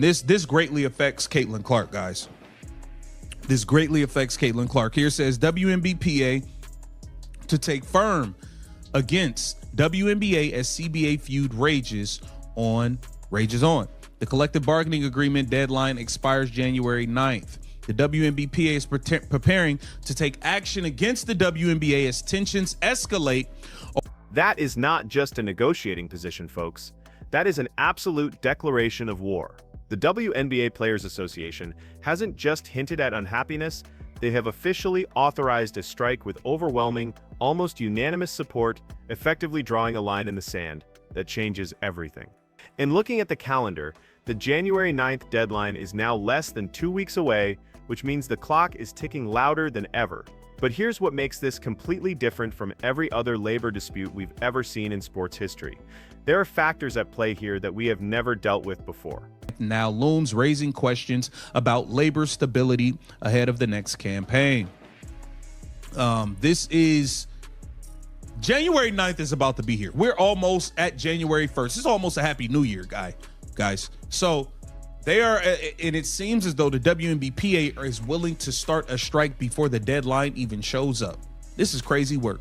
This greatly affects Caitlin Clark, guys. This greatly affects Caitlin Clark. Here says WNBPA to take firm against WNBA as CBA feud rages on. The collective bargaining agreement deadline expires January 9th. The WNBPA is preparing to take action against the WNBA as tensions escalate. That is not just a negotiating position, folks. That is an absolute declaration of war. The WNBA Players Association hasn't just hinted at unhappiness, they have officially authorized a strike with overwhelming, almost unanimous support, effectively drawing a line in the sand that changes everything. And looking at the calendar, the January 9th deadline is now less than 2 weeks away, which means the clock is ticking louder than ever. But here's what makes this completely different from every other labor dispute we've ever seen in sports history. There are factors at play here that we have never dealt with before. Now looms, raising questions about labor stability ahead of the next campaign. This is January 9th is about to be here. We're almost at January 1st. It's almost a happy new year, guys. So they are, and it seems as though the WNBPA is willing to start a strike before the deadline even shows up. This is crazy work.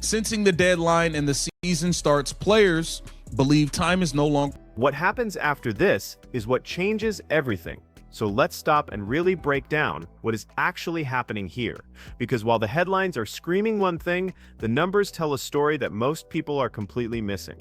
Sensing the deadline and the season starts, players believe time is no longer. What happens after this is what changes everything. So let's stop and really break down what is actually happening here. Because while the headlines are screaming one thing, the numbers tell a story that most people are completely missing.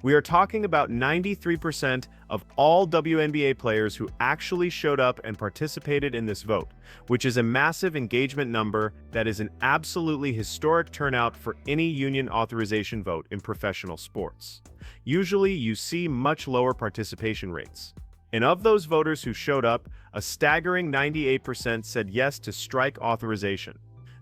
We are talking about 93% of all WNBA players who actually showed up and participated in this vote, which is a massive engagement number that is an absolutely historic turnout for any union authorization vote in professional sports. Usually, you see much lower participation rates. And of those voters who showed up, a staggering 98% said yes to strike authorization.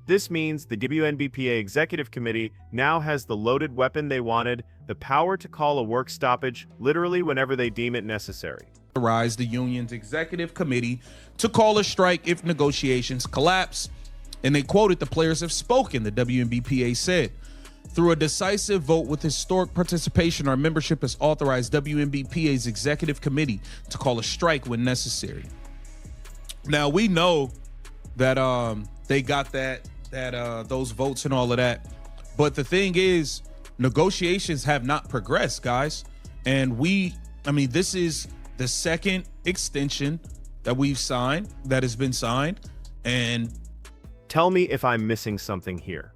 This means the WNBPA Executive Committee now has the loaded weapon they wanted, the power to call a work stoppage literally whenever they deem it necessary. The union's executive committee to call a strike if negotiations collapse. And they quoted, "The players have spoken," the WNBPA said. Through a decisive vote with historic participation, our membership has authorized WNBPA's executive committee to call a strike when necessary. Now, we know that they got those votes and all of that. But the thing is, negotiations have not progressed, guys. And this is the second extension that we've signed, that has been signed. And tell me if I'm missing something here.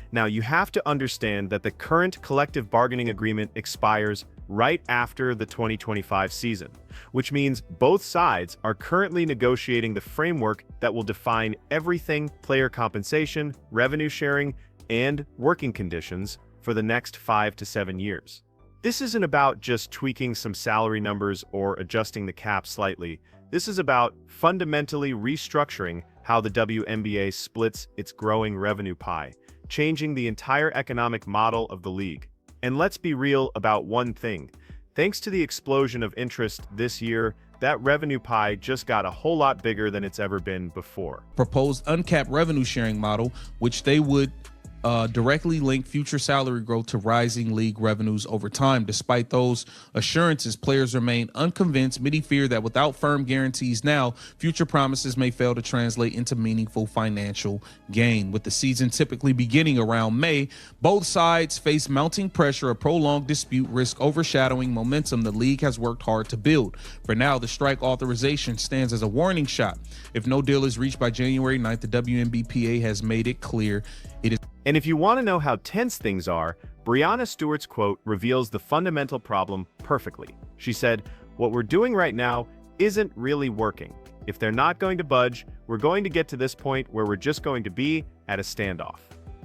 Now, you have to understand that the current collective bargaining agreement expires right after the 2025 season, which means both sides are currently negotiating the framework that will define everything player compensation, revenue sharing, and working conditions for the next 5 to 7 years. This isn't about just tweaking some salary numbers or adjusting the cap slightly. This is about fundamentally restructuring how the WNBA splits its growing revenue pie, changing the entire economic model of the league. And let's be real about one thing. Thanks to the explosion of interest this year, that revenue pie just got a whole lot bigger than it's ever been before. Proposed uncapped revenue sharing model, which they would directly link future salary growth to rising league revenues over time. Despite those assurances, players remain unconvinced. Many fear that without firm guarantees now, future promises may fail to translate into meaningful financial gain. With the season typically beginning around May, both sides face mounting pressure. A prolonged dispute risk overshadowing momentum the league has worked hard to build. For now, the strike authorization stands as a warning shot. If no deal is reached by January 9th, the WNBPA has made it clear it is. And if you want to know how tense things are, Breanna Stewart's quote reveals the fundamental problem perfectly. She said, "What we're doing right now isn't really working. If they're not going to budge, we're going to get to this point where we're just going to be at a standoff."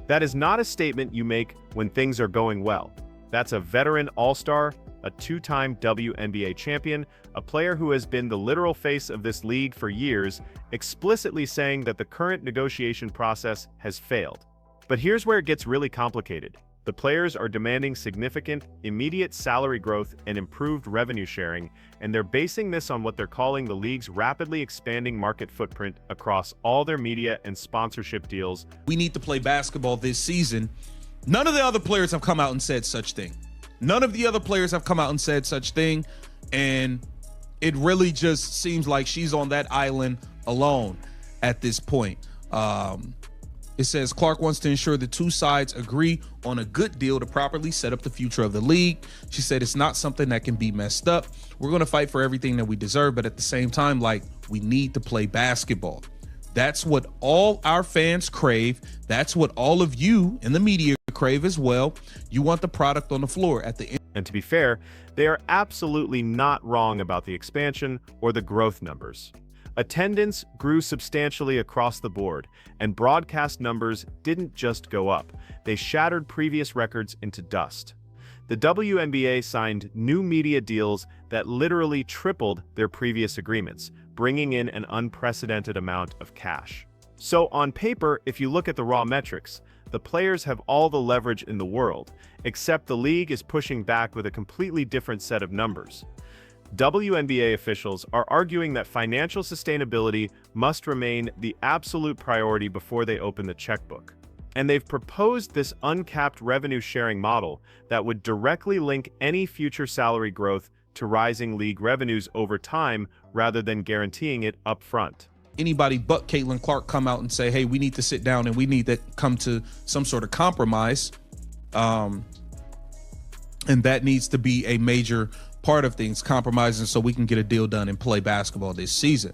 That is not a statement you make when things are going well. That's a veteran all-star, a two-time WNBA champion, a player who has been the literal face of this league for years, explicitly saying that the current negotiation process has failed. But here's where it gets really complicated. The players are demanding significant, immediate salary growth and improved revenue sharing, and they're basing this on what they're calling the league's rapidly expanding market footprint across all their media and sponsorship deals. We need to play basketball this season. None of the other players have come out and said such thing. None of the other players have come out and said such thing. And it really just seems like she's on that island alone at this point. It says Clark wants to ensure the two sides agree on a good deal to properly set up the future of the league. She said it's not something that can be messed up. We're going to fight for everything that we deserve, but at the same time, like, we need to play basketball. That's what all our fans crave. That's what all of you in the media crave as well. You want the product on the floor at the end. And to be fair, they are absolutely not wrong about the expansion or the growth numbers. Attendance grew substantially across the board, and broadcast numbers didn't just go up. They shattered previous records into dust. The WNBA signed new media deals that literally tripled their previous agreements, bringing in an unprecedented amount of cash. So on paper, if you look at the raw metrics, the players have all the leverage in the world, except the league is pushing back with a completely different set of numbers. WNBA officials are arguing that financial sustainability must remain the absolute priority before they open the checkbook. And they've proposed this uncapped revenue-sharing model that would directly link any future salary growth to rising league revenues over time rather than guaranteeing it up front. Anybody but Caitlin Clark come out and say, hey, we need to sit down and we need to come to some sort of compromise. And that needs to be a major part of things, compromising so we can get a deal done and play basketball this season.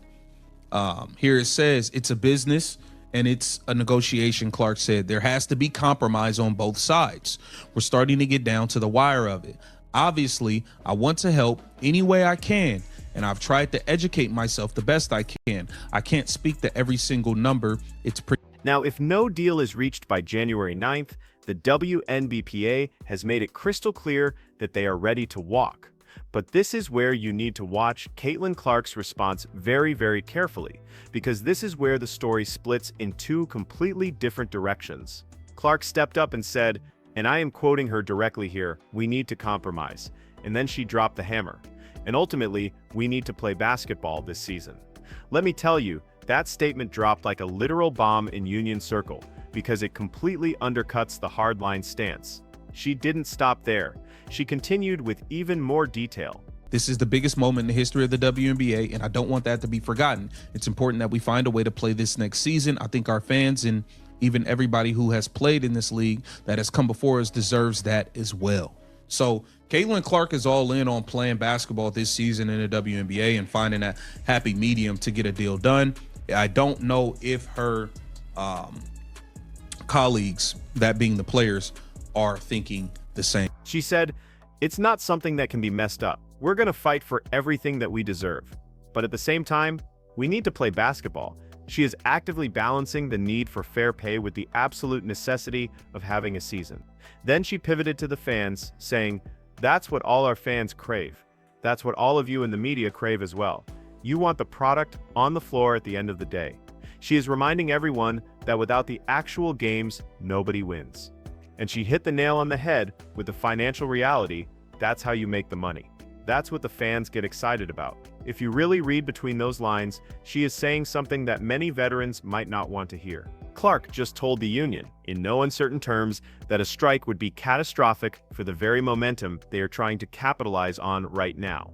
Here it says it's a business and it's a negotiation. Clark said there has to be compromise on both sides. We're starting to get down to the wire of it. Obviously, I want to help any way I can, and I've tried to educate myself the best I can. I can't speak to every single number. Now, if no deal is reached by January 9th, the WNBPA has made it crystal clear that they are ready to walk. But this is where you need to watch Caitlin Clark's response very, very carefully, because this is where the story splits in two completely different directions. Clark stepped up and said, and I am quoting her directly here, "We need to compromise." And then she dropped the hammer. And ultimately, we need to play basketball this season. Let me tell you, that statement dropped like a literal bomb in Union Circle, because it completely undercuts the hardline stance. She didn't stop there. She continued with even more detail. This is the biggest moment in the history of the WNBA, and I don't want that to be forgotten. It's important that we find a way to play this next season. I think our fans and even everybody who has played in this league that has come before us deserves that as well. So Caitlin Clark is all in on playing basketball this season in the WNBA and finding that happy medium to get a deal done. I don't know if her colleagues, that being the players, are thinking the same. She said, "It's not something that can be messed up. We're going to fight for everything that we deserve. But at the same time, we need to play basketball." She is actively balancing the need for fair pay with the absolute necessity of having a season. Then she pivoted to the fans, saying, "That's what all our fans crave. That's what all of you in the media crave as well. You want the product on the floor at the end of the day." She is reminding everyone that without the actual games, nobody wins. And she hit the nail on the head with the financial reality. That's how you make the money. That's what the fans get excited about. If you really read between those lines, she is saying something that many veterans might not want to hear. Clark just told the union, in no uncertain terms, that a strike would be catastrophic for the very momentum they are trying to capitalize on right now.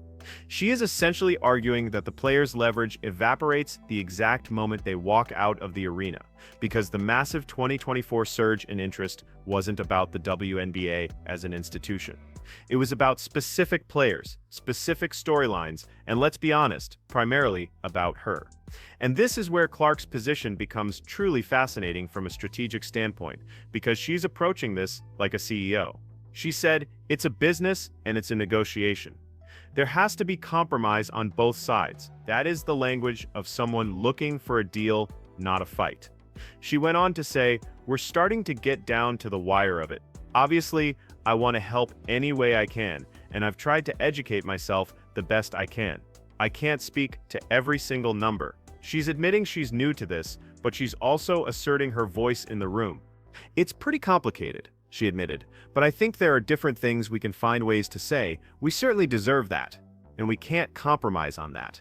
She is essentially arguing that the players' leverage evaporates the exact moment they walk out of the arena, because the massive 2024 surge in interest wasn't about the WNBA as an institution. It was about specific players, specific storylines, and let's be honest, primarily about her. And this is where Clark's position becomes truly fascinating from a strategic standpoint, because she's approaching this like a CEO. She said, "It's a business and it's a negotiation. There has to be compromise on both sides." That is the language of someone looking for a deal, not a fight. She went on to say, "We're starting to get down to the wire of it. Obviously, I want to help any way I can, and I've tried to educate myself the best I can. I can't speak to every single number." She's admitting she's new to this, but she's also asserting her voice in the room. "It's pretty complicated," she admitted, "but I think there are different things we can find ways to say. We certainly deserve that, and we can't compromise on that."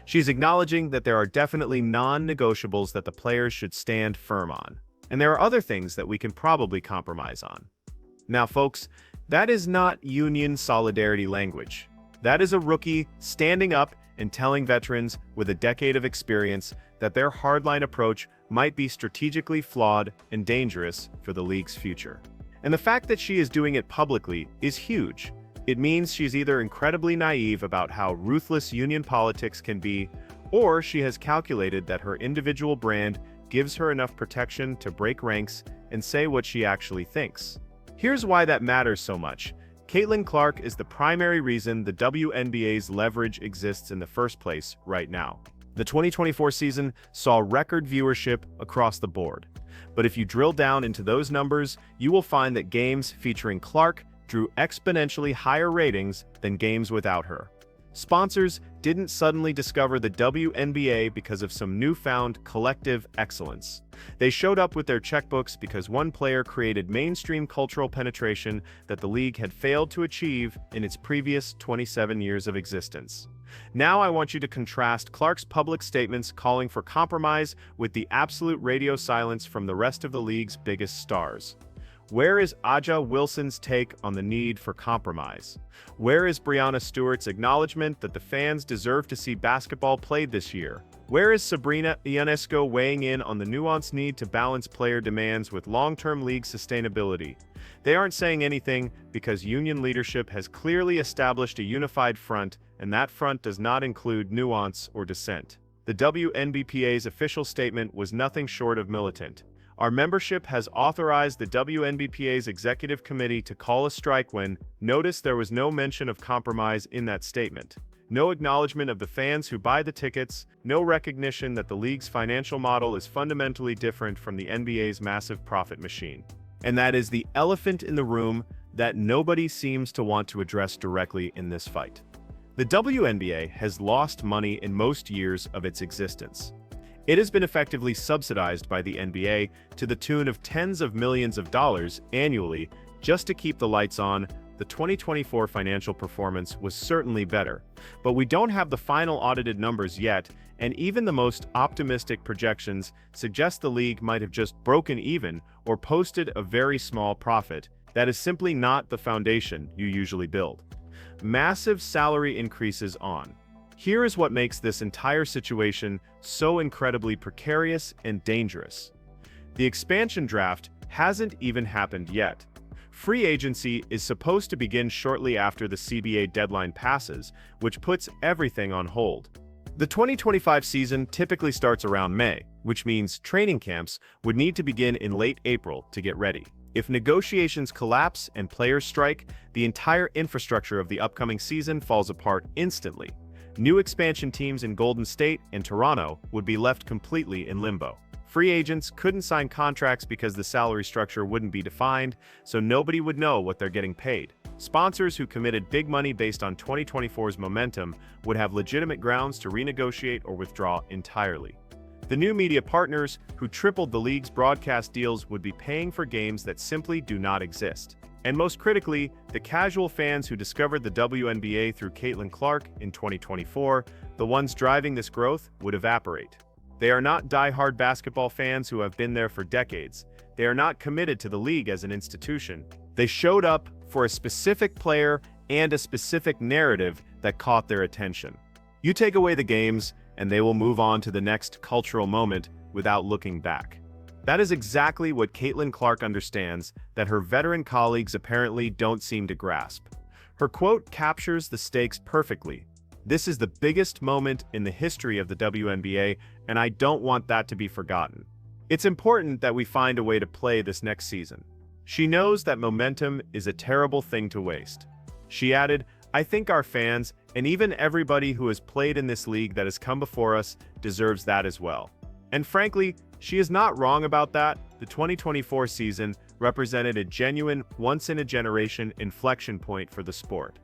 She's acknowledging that there are definitely non-negotiables that the players should stand firm on, and there are other things that we can probably compromise on. Now, folks, that is not union solidarity language. That is a rookie standing up and telling veterans with a decade of experience that their hardline approach might be strategically flawed and dangerous for the league's future. And the fact that she is doing it publicly is huge. It means she's either incredibly naive about how ruthless union politics can be, or she has calculated that her individual brand gives her enough protection to break ranks and say what she actually thinks. Here's why that matters so much. Caitlin Clark is the primary reason the WNBA's leverage exists in the first place right now. The 2024 season saw record viewership across the board. But if you drill down into those numbers, you will find that games featuring Clark drew exponentially higher ratings than games without her. Sponsors didn't suddenly discover the WNBA because of some newfound collective excellence. They showed up with their checkbooks because one player created mainstream cultural penetration that the league had failed to achieve in its previous 27 years of existence. Now I want you to contrast Clark's public statements calling for compromise with the absolute radio silence from the rest of the league's biggest stars. Where is Aja Wilson's take on the need for compromise? Where is Breanna Stewart's acknowledgement that the fans deserve to see basketball played this year? Where is Sabrina Ionesco weighing in on the nuanced need to balance player demands with long-term league sustainability? They aren't saying anything because union leadership has clearly established a unified front, and that front does not include nuance or dissent. The WNBPA's official statement was nothing short of militant. Our membership has authorized the WNBPA's executive committee to call a strike when, notice there was no mention of compromise in that statement. No acknowledgement of the fans who buy the tickets, no recognition that the league's financial model is fundamentally different from the NBA's massive profit machine. And that is the elephant in the room that nobody seems to want to address directly in this fight. The WNBA has lost money in most years of its existence. It has been effectively subsidized by the NBA to the tune of tens of millions of dollars annually just to keep the lights on. The 2024 financial performance was certainly better, but we don't have the final audited numbers yet, and even the most optimistic projections suggest the league might have just broken even or posted a very small profit. That is simply not the foundation you usually build. Massive salary increases on. Here is what makes this entire situation so incredibly precarious and dangerous. The expansion draft hasn't even happened yet. Free agency is supposed to begin shortly after the CBA deadline passes, which puts everything on hold. The 2025 season typically starts around May, which means training camps would need to begin in late April to get ready. If negotiations collapse and players strike, the entire infrastructure of the upcoming season falls apart instantly. New expansion teams in Golden State and Toronto would be left completely in limbo. Free agents couldn't sign contracts because the salary structure wouldn't be defined, so nobody would know what they're getting paid. Sponsors who committed big money based on 2024's momentum would have legitimate grounds to renegotiate or withdraw entirely. The new media partners who tripled the league's broadcast deals would be paying for games that simply do not exist. And most critically, the casual fans who discovered the WNBA through Caitlin Clark in 2024, the ones driving this growth, would evaporate. They are not die-hard basketball fans who have been there for decades. They are not committed to the league as an institution. They showed up for a specific player and a specific narrative that caught their attention. You take away the games, and they will move on to the next cultural moment without looking back. That is exactly what Caitlin Clark understands that her veteran colleagues apparently don't seem to grasp. Her quote captures the stakes perfectly. This is the biggest moment in the history of the WNBA, and I don't want that to be forgotten. It's important that we find a way to play this next season. She knows that momentum is a terrible thing to waste. She added, I think our fans, and even everybody who has played in this league that has come before us, deserves that as well. And frankly, she is not wrong about that. The 2024 season represented a genuine, once-in-a-generation inflection point for the sport.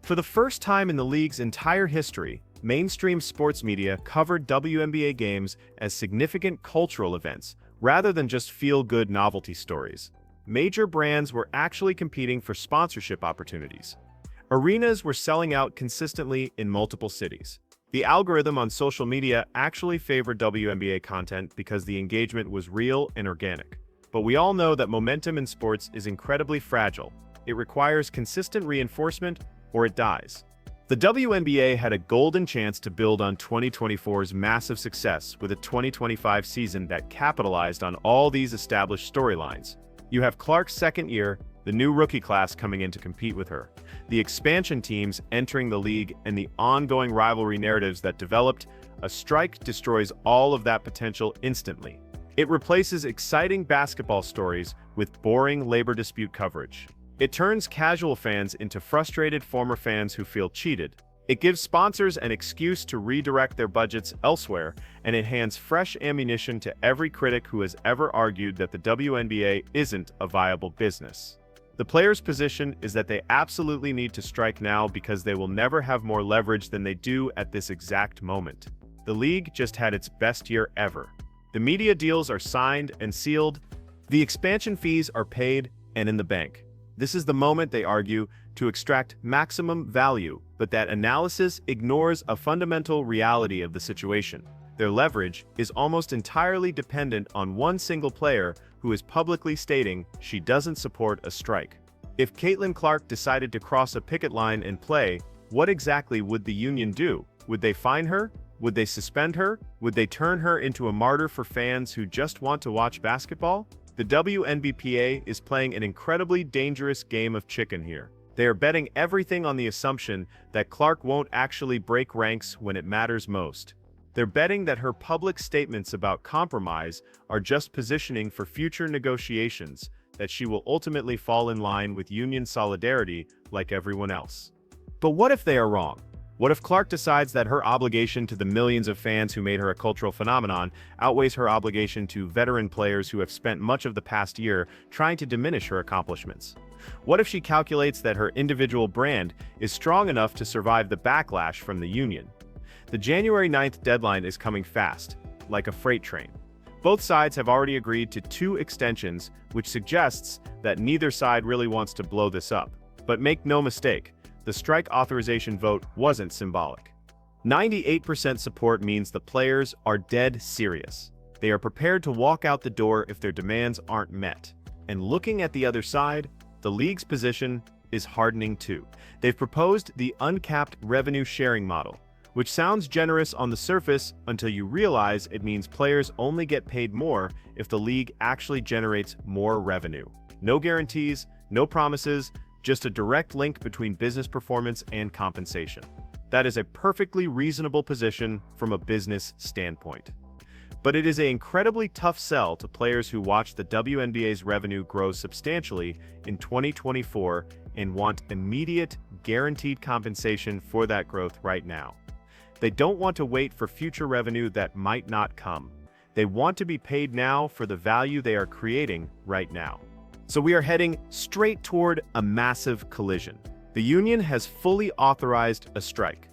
For the first time in the league's entire history, mainstream sports media covered WNBA games as significant cultural events, rather than just feel-good novelty stories. Major brands were actually competing for sponsorship opportunities. Arenas were selling out consistently in multiple cities. The algorithm on social media actually favored WNBA content because the engagement was real and organic. But we all know that momentum in sports is incredibly fragile. It requires consistent reinforcement or it dies. The WNBA had a golden chance to build on 2024's massive success with a 2025 season that capitalized on all these established storylines. You have Clark's second year, the new rookie class coming in to compete with her, the expansion teams entering the league, and the ongoing rivalry narratives that developed. A strike destroys all of that potential instantly. It replaces exciting basketball stories with boring labor dispute coverage. It turns casual fans into frustrated former fans who feel cheated. It gives sponsors an excuse to redirect their budgets elsewhere, and it hands fresh ammunition to every critic who has ever argued that the WNBA isn't a viable business. The players' position is that they absolutely need to strike now because they will never have more leverage than they do at this exact moment. The league just had its best year ever. The media deals are signed and sealed, the expansion fees are paid and in the bank. This is the moment, they argue, to extract maximum value, but that analysis ignores a fundamental reality of the situation. Their leverage is almost entirely dependent on one single player who is publicly stating she doesn't support a strike. If Caitlin Clark decided to cross a picket line and play, what exactly would the union do? Would they fine her? Would they suspend her? Would they turn her into a martyr for fans who just want to watch basketball? The WNBPA is playing an incredibly dangerous game of chicken here. They are betting everything on the assumption that Clark won't actually break ranks when it matters most. They're betting that her public statements about compromise are just positioning for future negotiations, that she will ultimately fall in line with union solidarity like everyone else. But what if they are wrong? What if Clark decides that her obligation to the millions of fans who made her a cultural phenomenon outweighs her obligation to veteran players who have spent much of the past year trying to diminish her accomplishments? What if she calculates that her individual brand is strong enough to survive the backlash from the union? The January 9th deadline is coming fast, like a freight train. Both sides have already agreed to 2 extensions, which suggests that neither side really wants to blow this up. But make no mistake, the strike authorization vote wasn't symbolic. 98% support means the players are dead serious. They are prepared to walk out the door if their demands aren't met. And looking at the other side, the league's position is hardening too. They've proposed the uncapped revenue sharing model, which sounds generous on the surface until you realize it means players only get paid more if the league actually generates more revenue. No guarantees, no promises, just a direct link between business performance and compensation. That is a perfectly reasonable position from a business standpoint. But it is an incredibly tough sell to players who watch the WNBA's revenue grow substantially in 2024 and want immediate, guaranteed compensation for that growth right now. They don't want to wait for future revenue that might not come. They want to be paid now for the value they are creating right now. So we are heading straight toward a massive collision. The union has fully authorized a strike.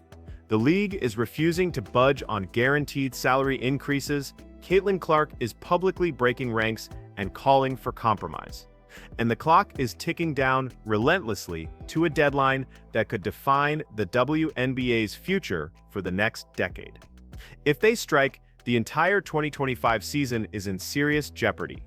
The league is refusing to budge on guaranteed salary increases. Caitlin Clark is publicly breaking ranks and calling for compromise. And the clock is ticking down relentlessly to a deadline that could define the WNBA's future for the next decade. If they strike, the entire 2025 season is in serious jeopardy.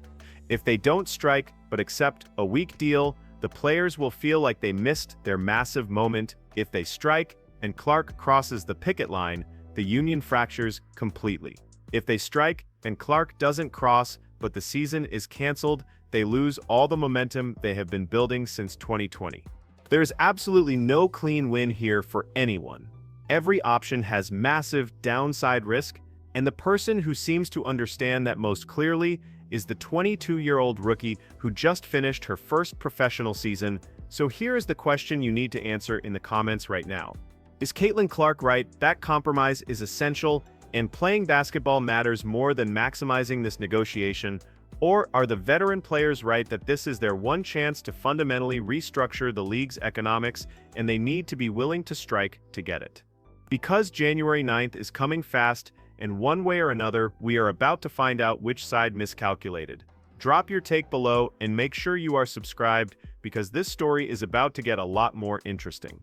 If they don't strike but accept a weak deal, the players will feel like they missed their massive moment. If they strike and Clark crosses the picket line, the union fractures completely. If they strike and Clark doesn't cross but the season is canceled, they lose all the momentum they have been building since 2020. There is absolutely no clean win here for anyone. Every option has massive downside risk, and the person who seems to understand that most clearly is the 22-year-old rookie who just finished her first professional season. So here is the question you need to answer in the comments right now. Is Caitlin Clark right that compromise is essential and playing basketball matters more than maximizing this negotiation? Or are the veteran players right that this is their one chance to fundamentally restructure the league's economics and they need to be willing to strike to get it? Because January 9th is coming fast, and one way or another, we are about to find out which side miscalculated. Drop your take below and make sure you are subscribed because this story is about to get a lot more interesting.